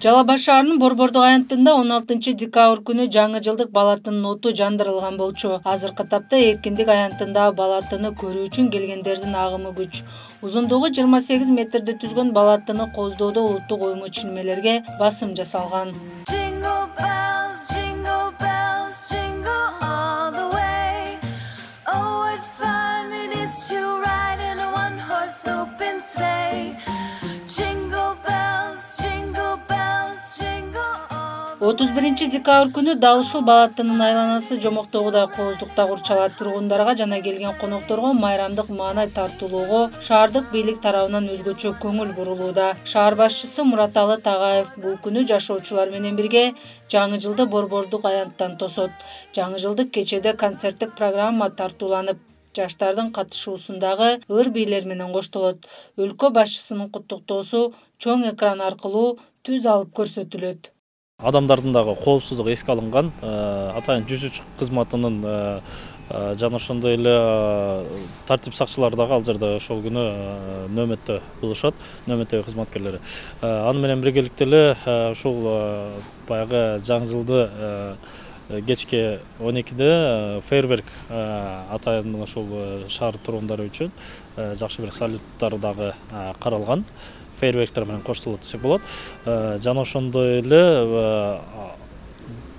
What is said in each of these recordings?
Жалал Абад шаарынын Борбордук аянтында 16 декабрь күнү жаңы жылдык балатынын оту жандырылган болчу. Азыркы тапта Эркиндик аянтындагы балатыны көрүү үчүн келгендердин агымы күч. Узундугу 28 метрди түзгөн балатыны кооздоодо улуттук ойму чишмелерге басым жасалган. Jingle bells, jingle bells, jingle all the way. Oh, what fun it is to ride in a one-horse open sleigh. Jingle bells, jingle bells, jingle all the 31 декабрь күнү дал ушул балатынын айланасы жомоктогудай кооздукта курчалат. Тургундарга жана келген конокторго майрамдык маанай тартуулоого шаардык бийлик тарабынан өзгөчө көңүл бурулууда. Шаар башчысы Мураталы Тагаев бул күнү жашоочулар менен бирге жаңы жылды Борбордук аянттан тосот. Жаңы жылдык кечеде концерттик программа тартууланып, жаштардын катышуусундагы ыр бийлер менен коштолот. Өлкө башчысынын куттуктоосу чоң экран аркылуу түз алып көрсөтүлөт. Адамдардын дагы коопсуздугу эске алынган. Атайын 103 кызматынын жана ошондой эле тартип сакчылары дагы ал жерде ошол күнү нөөмөттө болушат, нөөмөттөгү кызматкерлери. Аны менен биргеликте эле ушул баягы жаңы жылды кечки 12-де фейерверк атайын ушул шаар тургундары үчүн жакшы бир салюттар дагы каралган. Фейерверктер менен коштолот десек болот. Жана ошондой эле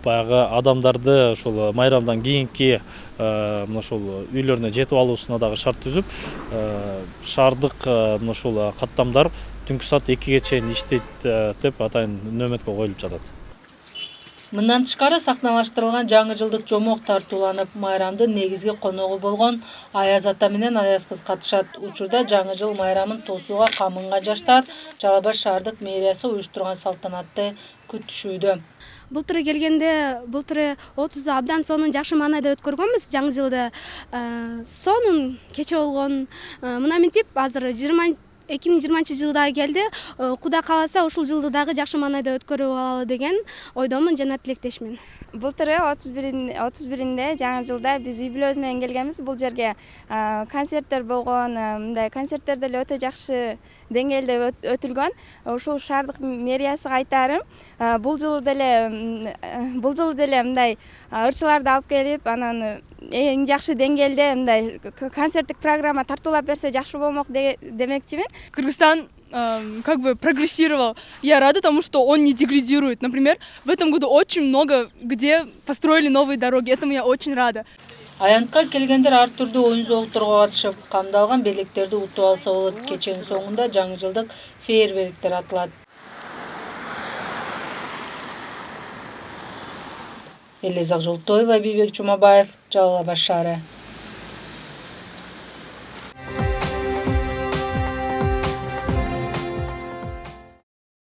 баягы адамдарды ушул майрамдан кийинки мына ушул үйлөрүнө жетип алуусуна дагы шарт түзүп, шаардык мына ушул каттамдар түнкү саат 2-ге чейин иштейт деп атайын нөөмөткө коюлуп жатат. Мындан тышкары сахналаштырылган жаңы жылдык жомок тартууланып, майрамдын негизги коногу болгон Аяз ата менен Аяз кыз катышат. Учурда жаңы жыл майрамын тосууга камынган жаштар Жалал Абад шаардык мэриясы уюштурган салтанатты күтүшүүдө. Былтыры келгенде, былтыры 30 абдан сонун жакшы маанайда өткөргөнбүз жаңы жылды. Сонун кече болгон. Мына минтип азыр 2020 жылда келди. Кудай кааласа ушул жылды дагы жакшы маанайда өткөрүп алалы деген ойдомун жана тилектешмин. Былтыры 31-нде жаңы жылда биз үй бүлөбүз менен келгенбиз. Бул жерге концерттер болгон, мындай концерттер деле өтө жакшы деңгээлде өтүлгөн. Ушул шаардык мэриясыга айтарым, бул жылы деле мындай ырчыларды алып келип, анан эң жакшы деңгээлде мындай концерттик программа тартуулап берсе жакшы болмок демекчимин. Кыргызстан как бы прогрессировал. Я рада тому, что он не деградирует. Например, в этом году очень много где построили новые дороги. Этому я очень рада. Аянтка келгендер ар түрдүү оюн зоокторго катышып, камдалган белектерди утуп алса болот. Кеченин соңунда жаңы жылдык фейерверктер атылат. Элиза Жолтоева, Бейбек Жумабаев, Жалал Абад шаары.